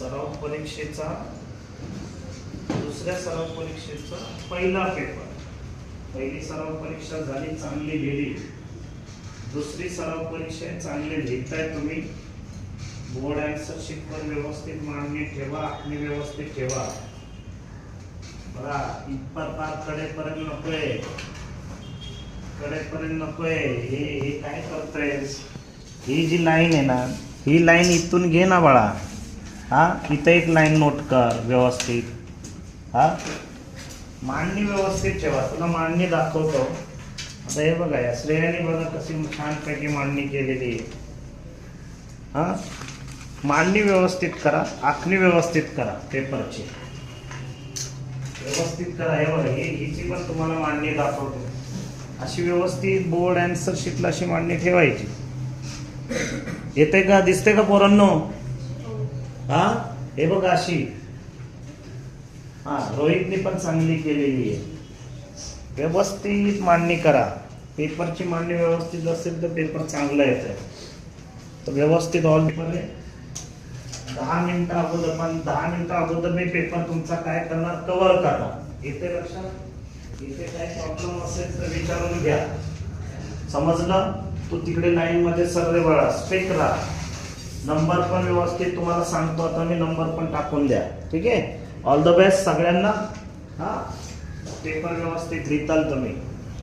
सराव परीक्षेचा दुसऱ्या सराव परीक्षेचा पहिला पेपर. पहिली सराव परीक्षा झाली, चांगली गेली. दुसरी सराव परीक्षा चांगले लिहिताय तुम्ही. बोर्ड आन्सर शीट वर व्यवस्थित मांडणी ठेवा, आखणी व्यवस्थित ठेवा. बघा इतपर पार कडेपर्यंत नकोय, कडेपर्यंत नकोय. हे काय करतोयस? ही जी लाईन आहे ना, ही लाईन इथून घे ना बाळा. हा, इथं एक लाईन नोट कर व्यवस्थित. हा, मांडणी व्यवस्थित ठेवा. तुला मांडणी दाखवतो. आता हे बघा, या श्रेयाने बघा कशी छानपैकी मांडणी केलेली आहे. हा, मांडणी व्यवस्थित करा, आखणी व्यवस्थित करा, पेपरची व्यवस्थित करा. हे बघा, हिची पण तुम्हाला मांडणी दाखवतो. अशी व्यवस्थित बोर्ड आन्सर शीटला अशी मांडणी ठेवायची. येते का? दिसते का पोरांनो? हा, हे बघा अशी. हा, रोहितने पण चांगली केलेली आहे. व्यवस्थित मांडणी करा. पेपरची मांडणी व्यवस्थित असेल तर पेपर चांगला येतोय. तर व्यवस्थित ऑल पेपर 10 मिनिटं अगोदर, पण 10 मिनिटं अगोदर मी पेपर तुमचा काय करणार, कव्हर करणार. इथे लक्षात, इथे काय प्रॉब्लेम असेल तर विचारून घ्या. समजलं? तू तिकडे लाईन मध्ये सर्व वेळा स्ट्रेट राहा. नंबर पण व्यवस्थित तुम्हाला सांगतो आता मी, नंबर पण टाकून द्या. ठीक आहे. ऑल द बेस्ट सगळ्यांना. हा, पेपर व्यवस्थित लिहिताल तुम्ही.